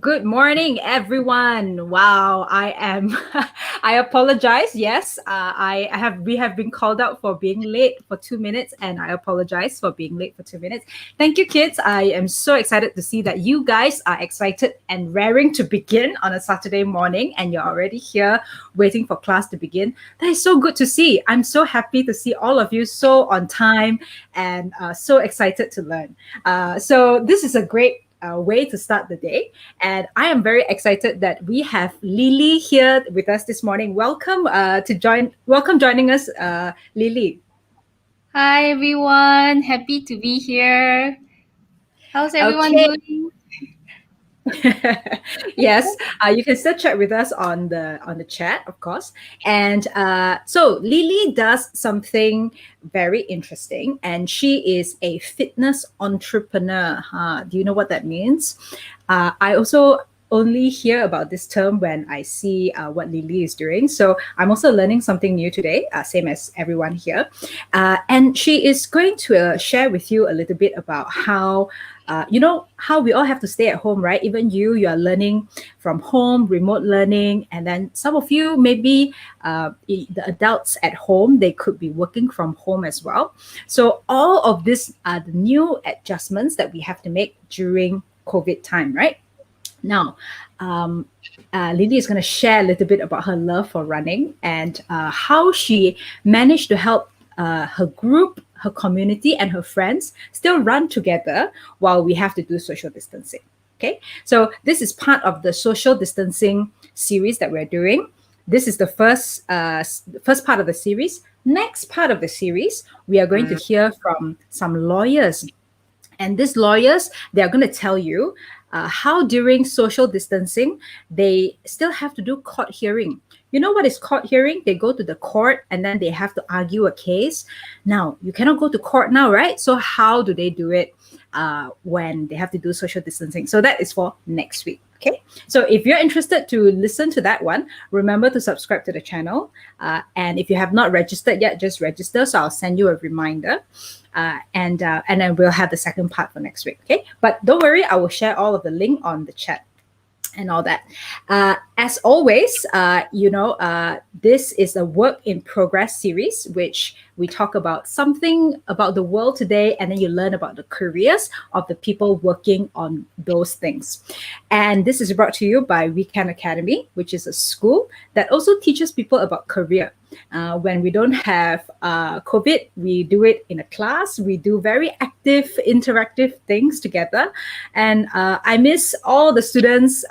Good morning, everyone. Wow, I am. I apologize. Yes, I have. We have been called out for being late for 2 minutes, and I apologize for being late for 2 minutes. Thank you, kids. I am so excited to see that you guys are excited and raring to begin on a Saturday morning, and you're already here waiting for class to begin. That is so good to see. I'm so happy to see all of you so on time and so excited to learn. So this is a great way to start the day. And I am very excited that we have Lily here with us this morning. Welcome Welcome joining us, Lily. Hi everyone, happy to be here. How's everyone Okay. doing? Yes, you can still chat with us on the chat, of course. And so Lily does something very interesting, and she is a fitness entrepreneur. Do you know what that means? I also only hear about this term when I see what Lily is doing. So I'm also learning something new today, same as everyone here. And she is going to share with you a little bit about how how we all have to stay at home, right? Even you are learning from home, remote learning, and then some of you maybe the adults at home, they could be working from home as well. So all of this are the new adjustments that we have to make during COVID time, right? Now, um, Lily is going to share a little bit about her love for running and how she managed to help her group, her community, and her friends still run together while we have to do social distancing. Okay, so this is part of the social distancing series that we're doing. This is the first part of the series. Next part of the series, we are going to hear from some lawyers, and these lawyers, they are going to tell you how during social distancing, they still have to do court hearing. You know what is court hearing? They go to the court and then they have to argue a case. Now, you cannot go to court now, right? So how do they do it when they have to do social distancing? So that is for next week. Okay, so if you're interested to listen to that one, remember to subscribe to the channel. And if you have not registered yet, just register. So I'll send you a reminder. And then we'll have the second part for next week. Okay, but don't worry, I will share all of the link on the chat and all that. As always, this is a work in progress series, which we talk about something about the world today, and then you learn about the careers of the people working on those things. And this is brought to you by Weekend Academy, which is a school that also teaches people about career. When we don't have COVID, we do it in a class. We do very active, interactive things together. And I miss all the students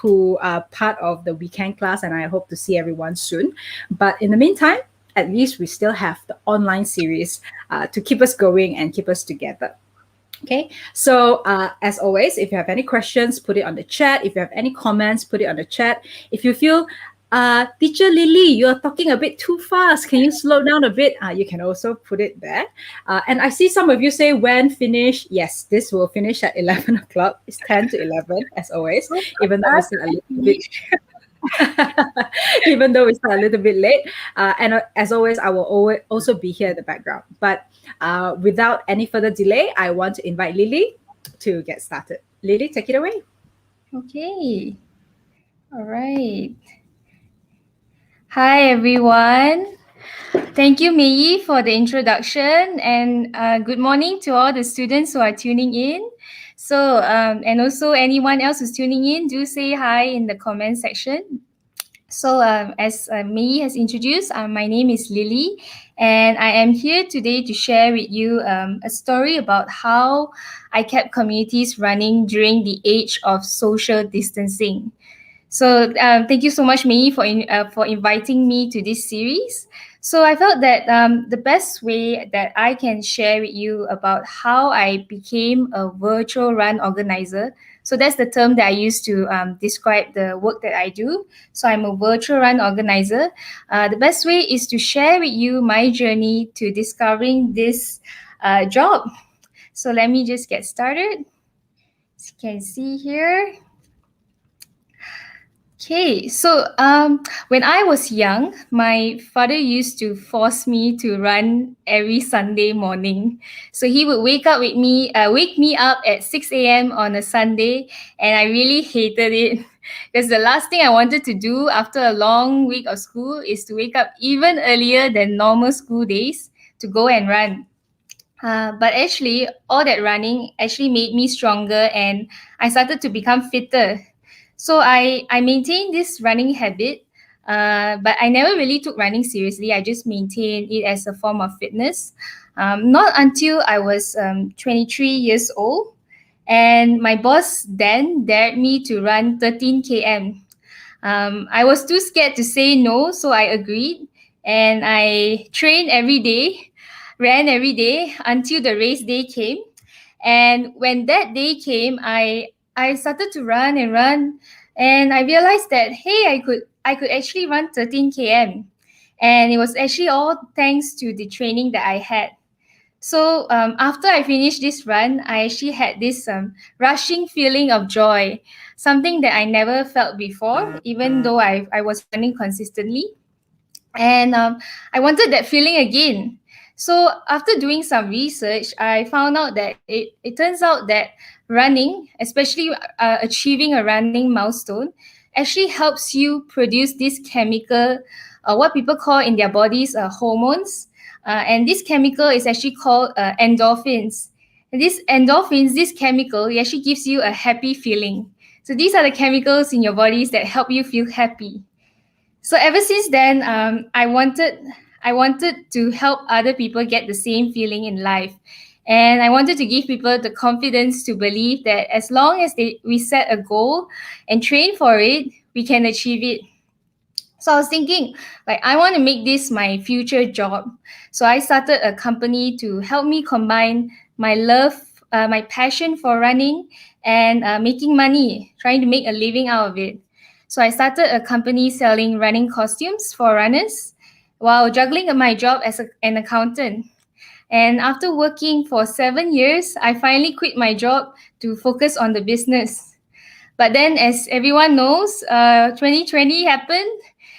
who are part of the weekend class, and I hope to see everyone soon. But in the meantime, at least we still have the online series to keep us going and keep us together. Okay, so as always, if you have any questions, put it on the chat. If you have any comments, put it on the chat. If you feel, Teacher Lily, you're talking a bit too fast, can you slow down a bit? You can also put it there. And I see some of you say when finish. Yes, this will finish at 11 o'clock. It's 10 to 11, as always, even though we start a little bit. Even though we start a little bit late. And as always, I will also be here in the background. But without any further delay, I want to invite Lily to get started. Lily, take it away. Okay, all right. Hi everyone. Thank you, Mei, for the introduction, and good morning to all the students who are tuning in. So, and also anyone else who's tuning in, do say hi in the comment section. So, as Mei has introduced, my name is Lily, and I am here today to share with you a story about how I kept communities running during the age of social distancing. So, thank you so much, Mei, for inviting me to this series. So, I felt that the best way that I can share with you about how I became a virtual run organizer. So that's the term that I use to describe the work that I do. So I'm a virtual run organizer. The best way is to share with you my journey to discovering this job. So let me just get started. As you can see here. Okay, so when I was young, my father used to force me to run every Sunday morning. So he would wake me up at 6 a.m. on a Sunday, and I really hated it because the last thing I wanted to do after a long week of school is to wake up even earlier than normal school days to go and run. But actually, all that running actually made me stronger, and I started to become fitter. So I maintained this running habit, but I never really took running seriously. I just maintained it as a form of fitness. Not until I was 23 years old, and my boss then dared me to run 13 km. I was too scared to say no, so I agreed, and I trained every day, ran every day until the race day came. And when that day came, I started to run and run, and I realized that hey, I could actually run 13 km, and it was actually all thanks to the training that I had. So after I finished this run, I actually had this rushing feeling of joy, something that I never felt before, even though I was running consistently. And I wanted that feeling again. So after doing some research, I found out that it turns out that running, especially achieving a running milestone, actually helps you produce this chemical, what people call in their bodies hormones. And this chemical is actually called endorphins. And these endorphins, this chemical, it actually gives you a happy feeling. So these are the chemicals in your bodies that help you feel happy. So ever since then, I wanted to help other people get the same feeling in life, and I wanted to give people the confidence to believe that as long as we set a goal and train for it, we can achieve it. So I was thinking, like, I want to make this my future job. So I started a company to help me combine my love, my passion for running, and making money, trying to make a living out of it. So I started a company selling running costumes for runners while juggling my job as an accountant. And after working for 7 years, I finally quit my job to focus on the business. But then, as everyone knows, 2020 happened.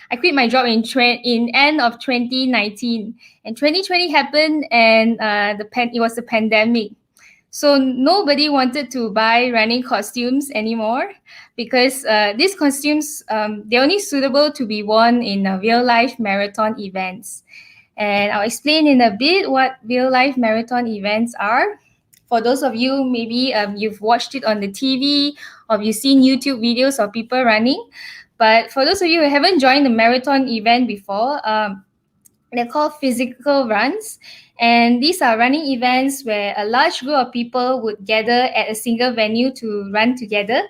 I quit my job in end of 2019, and 2020 happened, and it was a pandemic. So nobody wanted to buy running costumes anymore because these costumes they're only suitable to be worn in real life marathon events. And I'll explain in a bit what real life marathon events are. For those of you, maybe you've watched it on the TV or you've seen YouTube videos of people running. But for those of you who haven't joined the marathon event before, they're called physical runs. And these are running events where a large group of people would gather at a single venue to run together.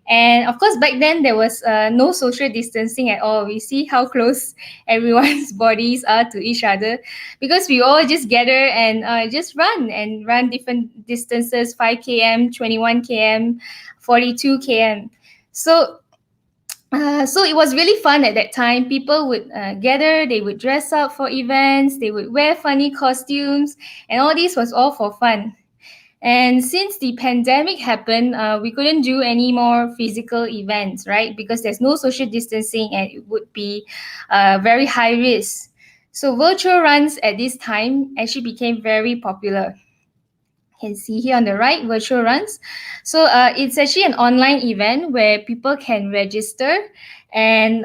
And of course, back then there was no social distancing at all. We see how close everyone's bodies are to each other because we all just gather and just run different distances, 5 km, 21 km, 42 km. So it was really fun at that time. People would gather, they would dress up for events, they would wear funny costumes, and all this was all for fun. And since the pandemic happened, we couldn't do any more physical events, right? Because there's no social distancing and it would be very high risk. So virtual runs at this time actually became very popular. You can see here on the right, virtual runs. So it's actually an online event where people can register and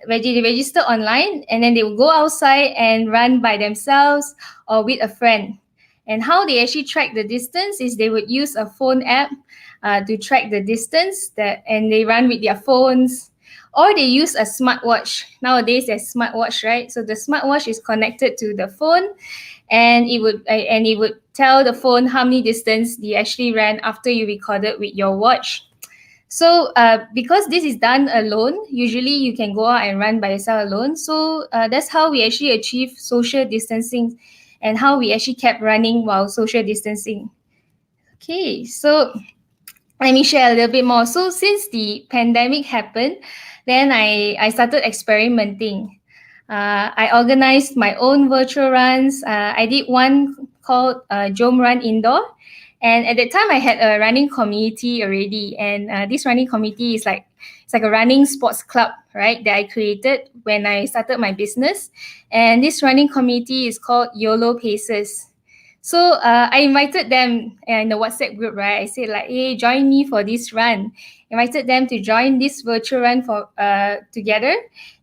they register online, and then they will go outside and run by themselves or with a friend. And how they actually track the distance is they would use a phone app to track the distance and they run with their phones, or they use a smartwatch. Nowadays there's smartwatch, right? So the smartwatch is connected to the phone, and it would tell the phone how many distance you actually ran after you recorded with your watch. So because this is done alone, usually you can go out and run by yourself alone. So that's how we actually achieve social distancing and how we actually kept running while social distancing. Okay, so let me share a little bit more. So since the pandemic happened, then I started experimenting. I organized my own virtual runs. I did one called Jom Run Indoor, And at that time, I had a running community already, and this running community is like it's like a running sports club, right? That I created when I started my business, and this running community is called YOLO Paces. So I invited them in the WhatsApp group, right? I said like, hey, join me for this run. Invited them to join this virtual run for together.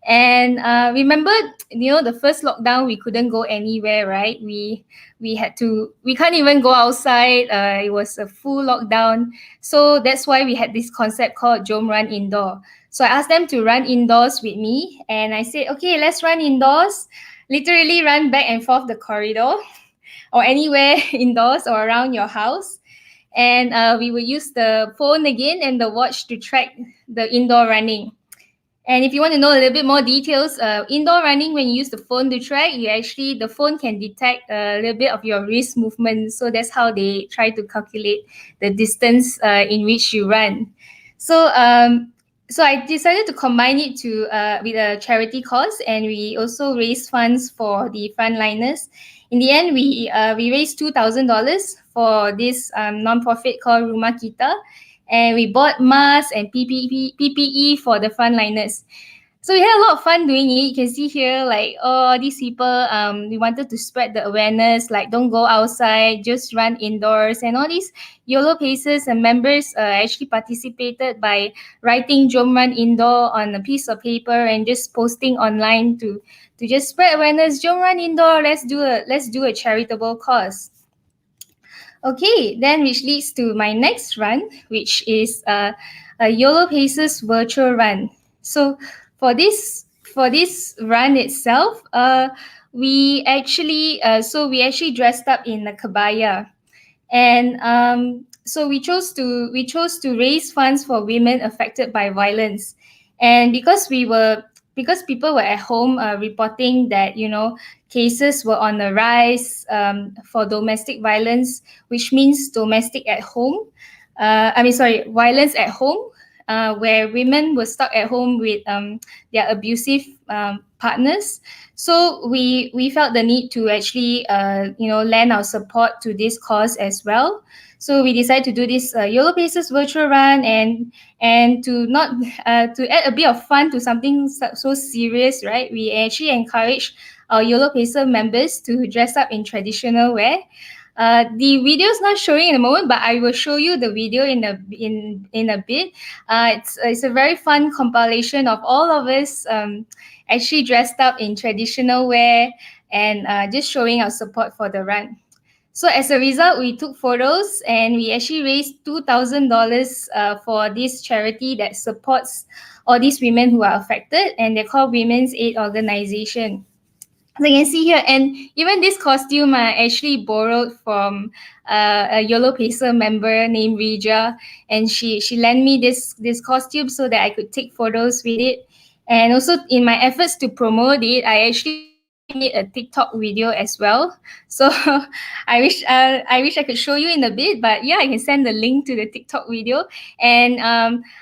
And remember, the first lockdown we couldn't go anywhere, right? We can't even go outside. It was a full lockdown. So that's why we had this concept called Jom Run Indoor. So I asked them to run indoors with me, and I said, okay, let's run indoors. Literally run back and forth the corridor or anywhere indoors or around your house. And we will use the phone again and the watch to track the indoor running. And if you want to know a little bit more details, indoor running, when you use the phone to track, the phone can detect a little bit of your wrist movement. So that's how they try to calculate the distance in which you run. So I decided to combine it with a charity cause, and we also raised funds for the frontliners. In the end, we raised $2,000 for this nonprofit called Rumah Kita, and we bought masks and PPE for the frontliners. So we had a lot of fun doing it. You can see here, like, these people, we wanted to spread the awareness, like, don't go outside, just run indoors. And all these YOLO Paces and members actually participated by writing Jom Run Indoor on a piece of paper and just posting online to just spread awareness. Jom Run Indoor, let's do a charitable cause. Okay, then which leads to my next run, which is a YOLO Paces virtual run. So for this run itself, we actually dressed up in a kabaya, and so we chose to raise funds for women affected by violence, and because people were at home reporting that cases were on the rise for domestic violence, which means domestic at home. Violence at home, where women were stuck at home with their abusive partners. So we felt the need to actually lend our support to this cause as well. So we decided to do this YOLO Paces virtual run, and to add a bit of fun to something so serious, right? We actually encourage our YOLO Pacer members to dress up in traditional wear. The video is not showing in a moment, but I will show you the video in a bit. It's a very fun compilation of all of us actually dressed up in traditional wear and just showing our support for the run. So as a result, we took photos and we actually raised $2,000 for this charity that supports all these women who are affected, and they're called Women's Aid Organization. So you can see here, and even this costume I actually borrowed from a YOLO Pacer member named Rija, and she lent me this costume so that I could take photos with it. And also in my efforts to promote it, I actually made a TikTok video as well. So I wish I could show you in a bit, but yeah, I can send the link to the TikTok video. And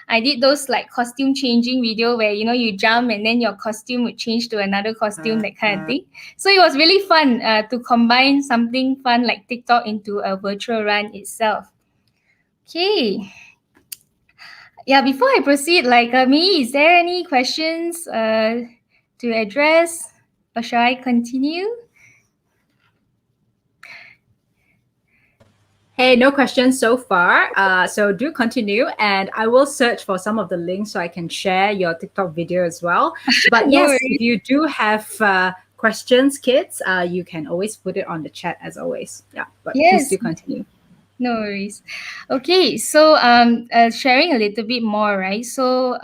I did those like costume changing video where you jump and then your costume would change to another costume, that kind of thing. So it was really fun to combine something fun like TikTok into a virtual run itself. Okay. Yeah, before I proceed, is there any questions to address, or shall I continue? Hey, no questions so far. So do continue, and I will search for some of the links so I can share your TikTok video as well. But No yes, worries. if you do have questions, kids, you can always put it on the chat as always. Yeah, but please Yes. do continue. No worries. Okay, so sharing a little bit more, right? So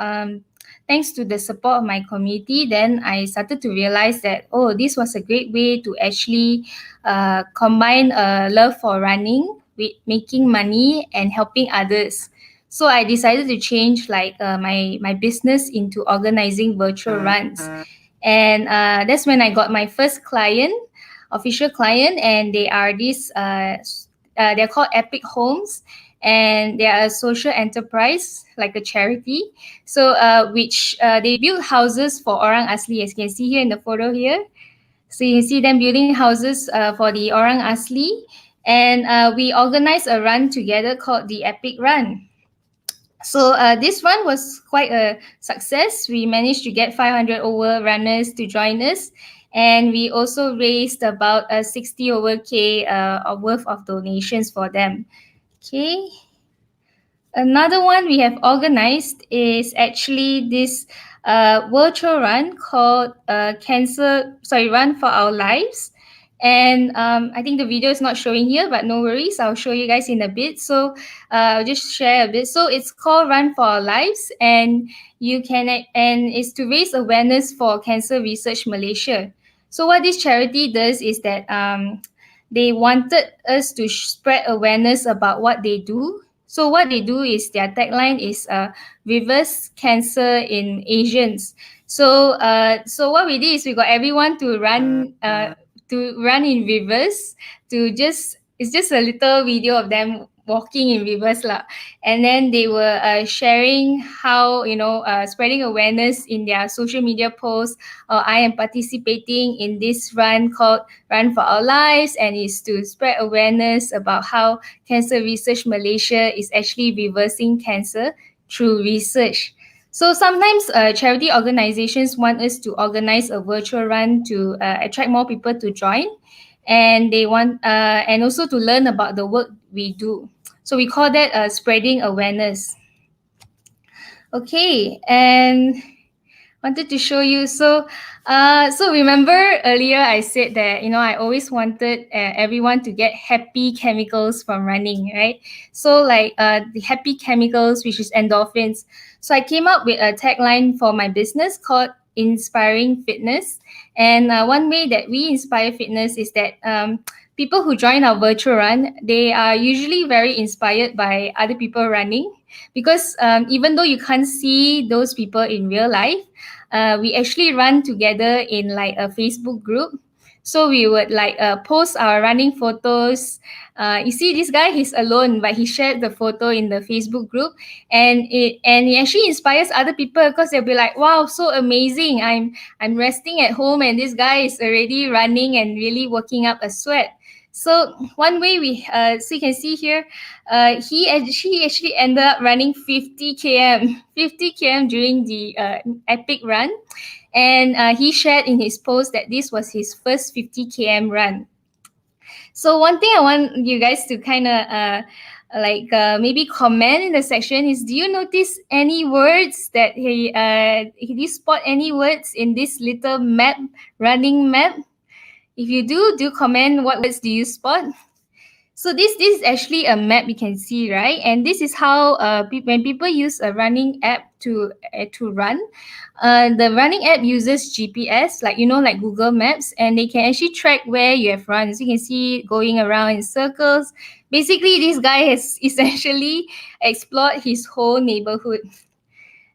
thanks to the support of my community, then I started to realize that this was a great way to actually combine a love for running with making money and helping others. So I decided to change my business into organizing virtual runs, and that's when I got my first official client, and they are they're called Epic Homes, and they are a social enterprise, like a charity. So, which they build houses for orang asli, as you can see here in the photo here. So you can see them building houses for the orang asli, And we organized a run together called the Epic Run. So this run was quite a success. We managed to get 500 over runners to join us, and we also raised about 60 over K worth of donations for them. Okay. Another one we have organized is actually this virtual run called Run for Our Lives. And I think the video is not showing here, but no worries. I'll show you guys in a bit. So I'll just share a bit. So it's called Run for Our Lives, and it's to raise awareness for Cancer Research Malaysia. So what this charity does is that they wanted us to spread awareness about what they do. So what they do is their tagline is reverse cancer in Asians. So what we did is we got everyone to run in reverse, to just it's just a little video of them walking in reverse lah. And then they were sharing how, spreading awareness in their social media posts. I am participating in this run called Run for Our Lives, and is to spread awareness about how Cancer Research Malaysia is actually reversing cancer through research. So sometimes charity organizations want us to organize a virtual run to attract more people to join, and they want and also to learn about the work we do. So we call that spreading awareness. Okay, and wanted to show you. So remember earlier I said that I always wanted everyone to get happy chemicals from running, right? So like the happy chemicals, which is endorphins. So I came up with a tagline for my business called Inspiring Fitness. And one way that we inspire fitness is that people who join our virtual run, they are usually very inspired by other people running, because even though you can't see those people in real life, we actually run together in like a Facebook group. So we would like post our running photos. You see this guy, he's alone, but he shared the photo in the Facebook group, and it actually inspires other people, because they'll be like, wow, so amazing. I'm resting at home and this guy is already running and really working up a sweat. So one way so you can see here, he actually ended up running 50 km during the epic run, and he shared in his post that this was his first 50 km run. So one thing I want you guys to kind of maybe comment in the section is, do you notice any words that did you spot any words in this little map, running map? If you do comment what words do you spot. So this is actually a map you can see, right? And this is how when people use a running app to run, the running app uses GPS, like Google Maps, and they can actually track where you have run. So you can see going around in circles. Basically, this guy has essentially explored his whole neighborhood.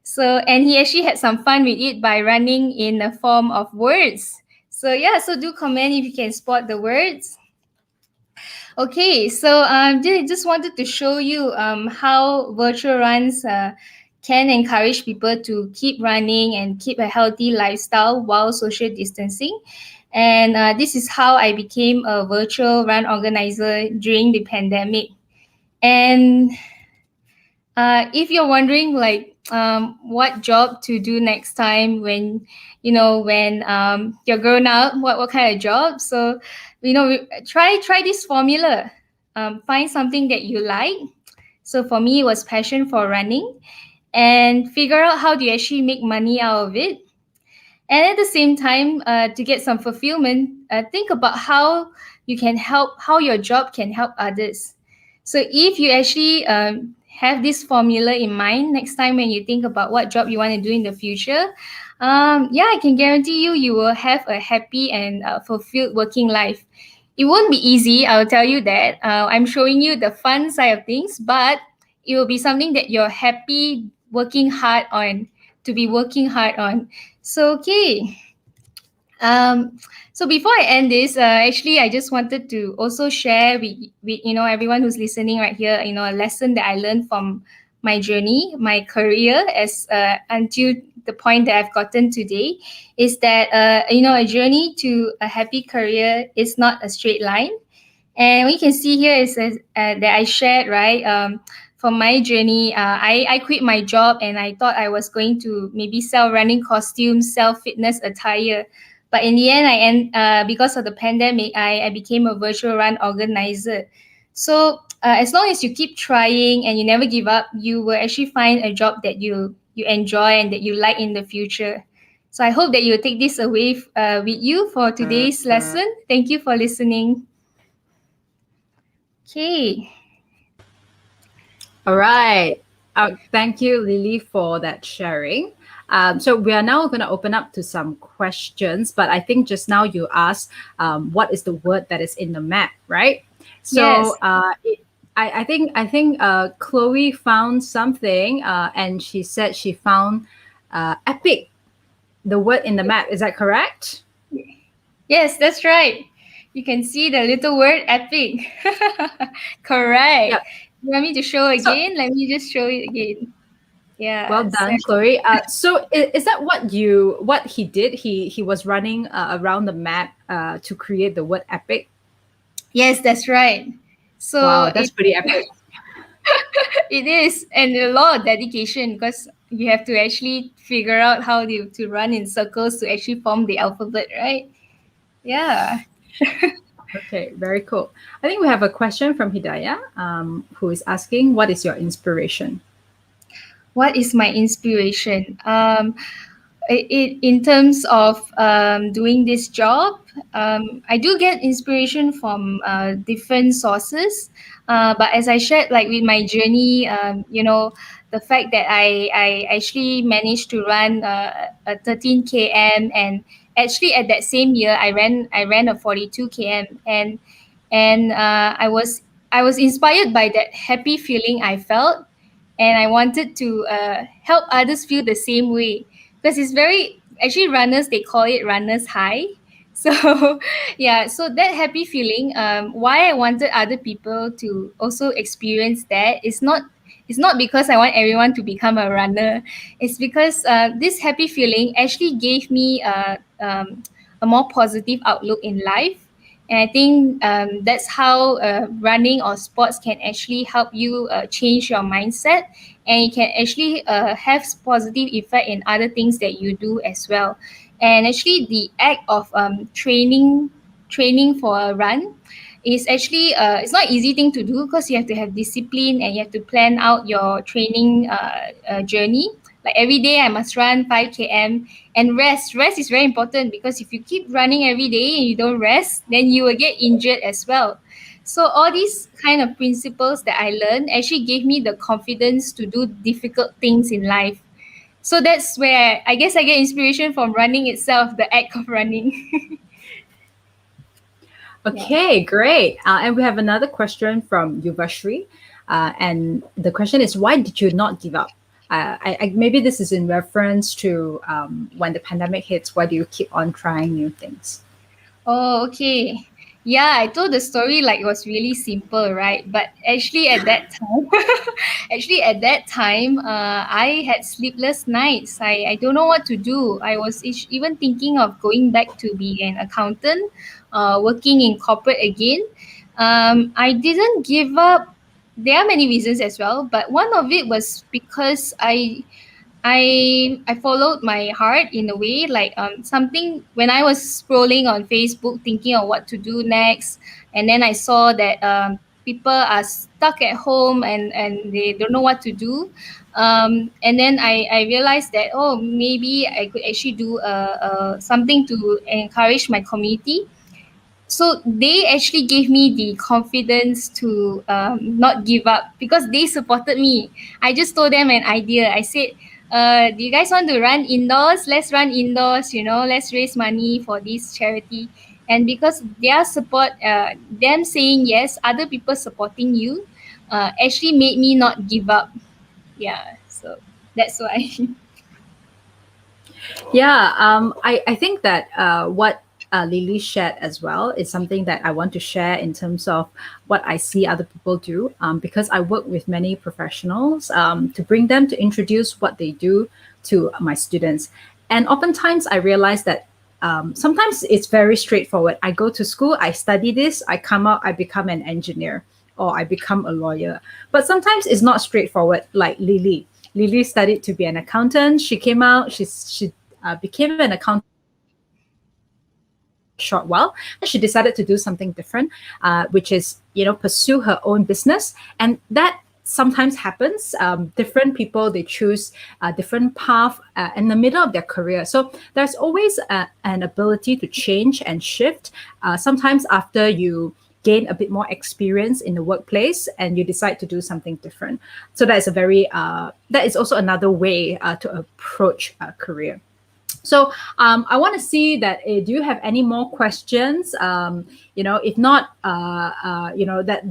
So, and he actually had some fun with it by running in the form of words. So yeah, so do comment if you can spot the words. Okay, so just wanted to show you how virtual runs can encourage people to keep running and keep a healthy lifestyle while social distancing. And this is how I became a virtual run organizer during the pandemic. And if you're wondering what job to do next time when you're grown up, what kind of job, so try this formula. Find something that you like. So for me, it was passion for running, and figure out how do you actually make money out of it. And at the same time, to get some fulfillment, think about how your job can help others. So if you actually have this formula in mind next time when you think about what job you want to do in the future, I can guarantee you will have a happy and fulfilled working life. It won't be easy, I'll tell you that. I'm showing you the fun side of things, but it will be something that you're happy working hard on, to be working hard on. So, okay. So before I end this, actually, I just wanted to also share with everyone who's listening right here, a lesson that I learned from my journey, my career, as until the point that I've gotten today, is that a journey to a happy career is not a straight line. And we can see here is that I shared, right? From my journey, I quit my job and I thought I was going to maybe sell running costumes, sell fitness attire. But in the end, because of the pandemic, I became a virtual run organizer. So as long as you keep trying and you never give up, you will actually find a job that you enjoy and that you like in the future. So I hope that you will take this away with you for today's lesson. Thank you for listening. Okay. All right. Thank you, Lily, for that sharing. So we are now going to open up to some questions, but I think just now you asked what is the word that is in the map, right? Yes. So I think Chloe found something, and she said she found epic, the word in the map. Is that correct? Yes, that's right. You can see the little word epic. Correct. Yeah. You want me to show So again? Let me just show it again. well Yeah. So done, Chloe. So is that what he did? He was running around the map to create the word epic. yes, that's right. So Wow, that's pretty epic. it is, and a lot of dedication because you have to actually figure out how to run in circles to actually form the alphabet, right? Yeah. Okay, very cool. I think we have a question from Hidayah, who is asking, "What is your inspiration?" What is my inspiration? In terms of doing this job, I do get inspiration from different sources. But as I shared, like with my journey, the fact that I actually managed to run a 13 km, and actually at that same year I ran a 42 km, and I was inspired by that happy feeling I felt, and I wanted to help others feel the same way, because it's very actually runners, they call it runners high. So yeah, so that happy feeling, why I wanted other people to also experience that is not, it's not because I want everyone to become a runner. It's because this happy feeling actually gave me a more positive outlook in life. And I think that's how running or sports can actually help you change your mindset, and it can actually have positive effect in other things that you do as well. And actually the act of training for a run is actually it's not easy thing to do, because you have to have discipline and you have to plan out your training journey. Like every day I must run 5 km, and rest is very important, because if you keep running every day and you don't rest, then you will get injured as well. So all these kind of principles that I learned actually gave me the confidence to do difficult things in life. So that's where I guess I get inspiration from running itself, the act of running. Yeah. Okay, great. And we have another question from Yuvashri, and the question is, "Why did you not give up?" Maybe this is in reference to when the pandemic hits. Why do you keep on trying new things? Oh, okay. Yeah, I told the story like it was really simple, right? But actually, at that time, I had sleepless nights. I don't know what to do. I was even thinking of going back to be an accountant, working in corporate again. I didn't give up. There are many reasons as well, but one of it was because I followed my heart in a way, like something when I was scrolling on Facebook thinking of what to do next, and then I saw that people are stuck at home and they don't know what to do. And then I realized that, oh, maybe I could actually do something to encourage my community. So they actually gave me the confidence to not give up, because they supported me. I just told them an idea. I said, do you guys want to run indoors? Let's run indoors, let's raise money for this charity. And because their support, them saying yes, other people supporting you, actually made me not give up. Yeah, so that's why. Yeah, I think that what Lily shared as well is something that I want to share in terms of what I see other people do, because I work with many professionals to bring them to introduce what they do to my students. And oftentimes I realize that sometimes it's very straightforward. I go to school, I study this, I come out, I become an engineer or I become a lawyer. But sometimes it's not straightforward, like Lily. Lily studied to be an accountant. She came out, she became an accountant for a short while. Then she decided to do something different, which is, pursue her own business. And that sometimes happens. Different people, they choose a different path in the middle of their career. So there's always an ability to change and shift. Sometimes after you gain a bit more experience in the workplace and you decide to do something different. So that is also another way to approach a career. So I want to see that. Do you have any more questions? If not, that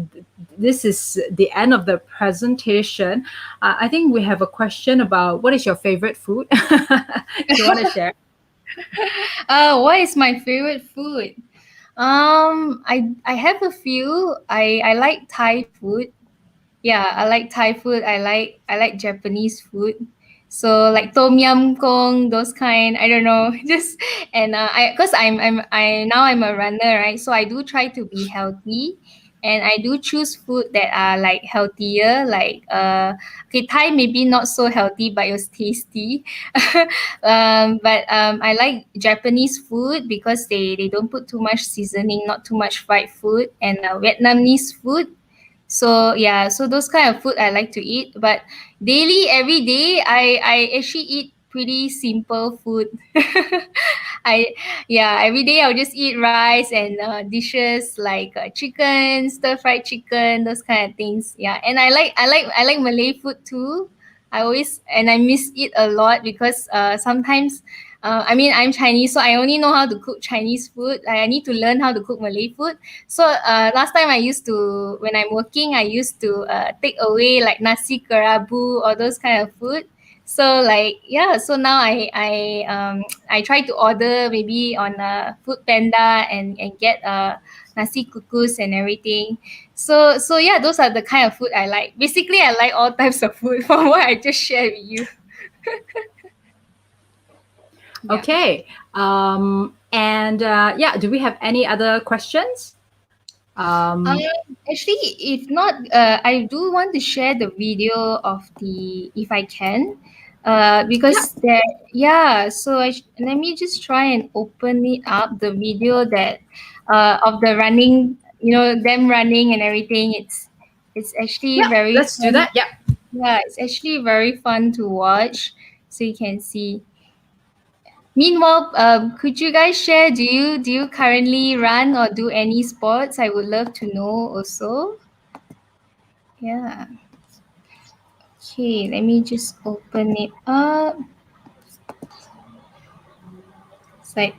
this is the end of the presentation. I think we have a question about what is your favorite food? Do you want to share? What is my favorite food? I have a few. I like Thai food. Yeah, I like Thai food. I like Japanese food. So like tom yum gong, those kind. I don't know. Just and I because I'm a runner, right? So I do try to be healthy, and I do choose food that are like healthier. Like okay, Thai maybe not so healthy, but it was tasty. But I like Japanese food because they don't put too much seasoning, not too much fried food, and Vietnamese food. So yeah, so those kind of food I like to eat. But daily, every day, I actually eat pretty simple food. I yeah, every day I'll just eat rice and dishes like chicken, stir fried chicken, those kind of things. Yeah, and I like Malay food too. I miss it a lot because sometimes I mean, I'm Chinese, so I only know how to cook Chinese food. I need to learn how to cook Malay food. So last time when I'm working, I used to take away like nasi kerabu or those kind of food. So like yeah, so now I try to order maybe on Food Panda and get nasi kukus and everything. So yeah, those are the kind of food I like. Basically, I like all types of food from what I just shared with you. Yeah. Okay. And yeah, do we have any other questions? Um, Actually, if not, I do want to share the video of the if I can, Yeah. because there, yeah. So let me just try and open it up the video that, of the running, them running and everything. It's actually Yeah. very Let's do fun. that. Yeah. Yeah, it's actually very fun to watch. So you can see. Meanwhile, could you guys share? Do you currently run or do any sports? I would love to know also. Yeah. Okay, let me just open it up. It's like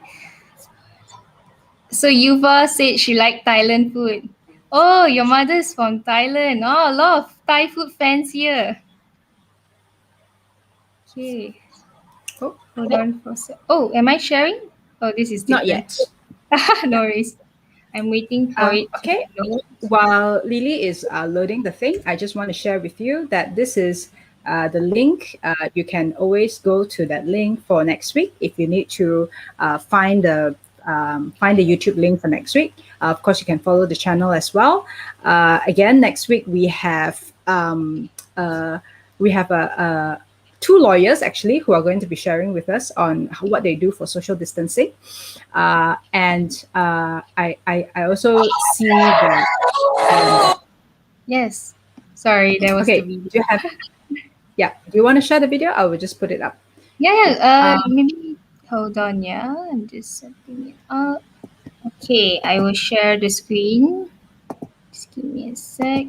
so. Yuva said she liked Thailand food. Oh, your mother's from Thailand. Oh, a lot of Thai food fans here. Okay, Oh, hold on for a sec. Oh, am I sharing? Oh, this is not different. yet. No worries. I'm waiting for it to Okay. load. While Lily is loading the thing, I just want to share with you that this is the link. You can always go to that link for next week if you need to find the YouTube link for next week. Of course, you can follow the channel as well. Again, next week we have two lawyers actually who are going to be sharing with us on what they do for social distancing. And I also see that. Yes. Sorry, there was the Okay, video. do you have? Yeah, do you want to share the video? I will just put it up. Yeah, yeah. Um, Maybe hold on. Yeah, I'm just setting it up. Okay, I will share the screen. Just give me a sec.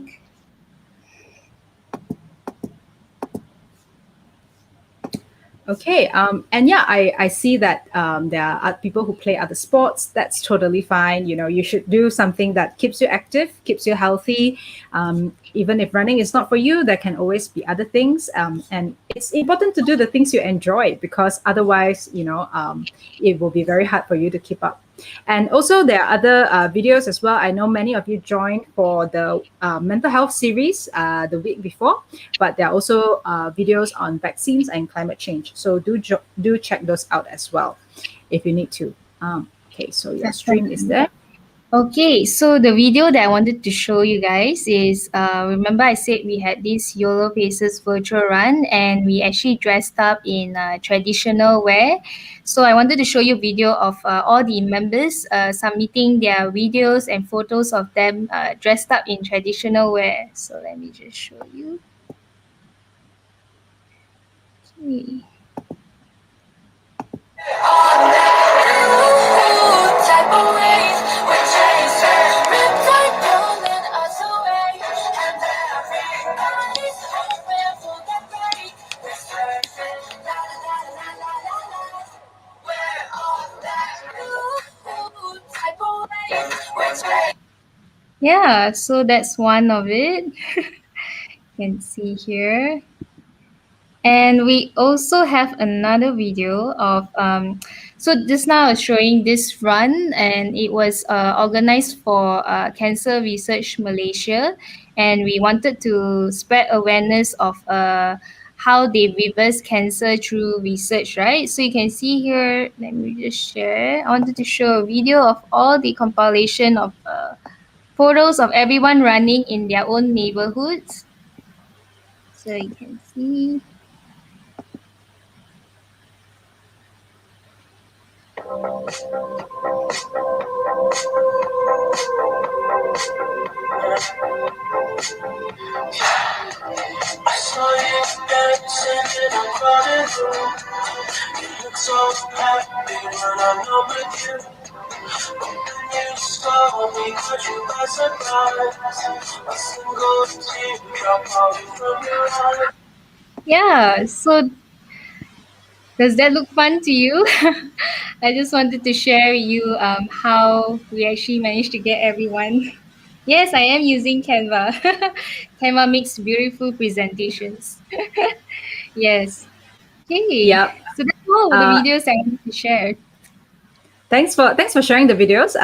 Okay, and yeah, I see that there are people who play other sports. That's totally fine. You should do something that keeps you active, keeps you healthy. Even if running is not for you, there can always be other things. And it's important to do the things you enjoy because otherwise, it will be very hard for you to keep up. And also, there are other videos as well. I know many of you joined for the mental health series the week before, but there are also videos on vaccines and climate change. So do check those out as well if you need to. Okay, so your stream is there. Okay, so the video that I wanted to show you guys is remember I said we had this YOLO Faces virtual run and we actually dressed up in traditional wear. So I wanted to show you a video of all the members submitting their videos and photos of them dressed up in traditional wear. So let me just show you. Okay. Yeah, so that's one of it. You can see here. And we also have another video of so just now I was showing this run and it was organized for Cancer Research Malaysia, and we wanted to spread awareness of how they reverse cancer through research, right? So you can see here, let me just share. I wanted to show a video of all the compilation of photos of everyone running in their own neighborhoods. So you can see. I saw you dancing in a crowded room. You look so happy when I'm not with you. But then you saw me, caught you by surprise. A single teardrop falling from your eye. Yeah, so does that look fun to you? I just wanted to share with you how we actually managed to get everyone. Yes, I am using Canva. Canva makes beautiful presentations. Yes. Okay. Yeah. So that's all the Uh, videos I wanted to share. thanks for sharing the videos.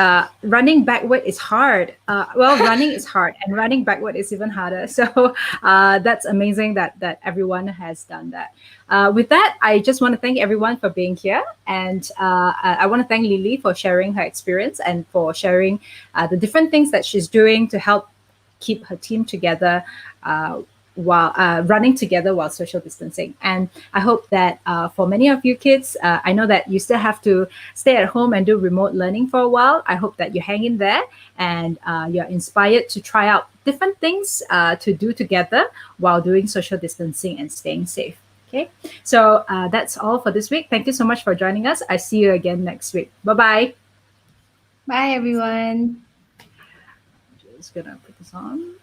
Running backward is hard. Well, running is hard, and running backward is even harder. So that's amazing that everyone has done that. With that, I just want to thank everyone for being here, and I want to thank Lily for sharing her experience and for sharing the different things that she's doing to help keep her team together. While running together while social distancing. And I hope that for many of you kids, I know that you still have to stay at home and do remote learning for a while. I hope that you hang in there and you're inspired to try out different things to do together while doing social distancing and staying safe. Okay, so that's all for this week. Thank you so much for joining us. I see you again next week. Bye-bye. Bye, everyone. Just gonna put this on.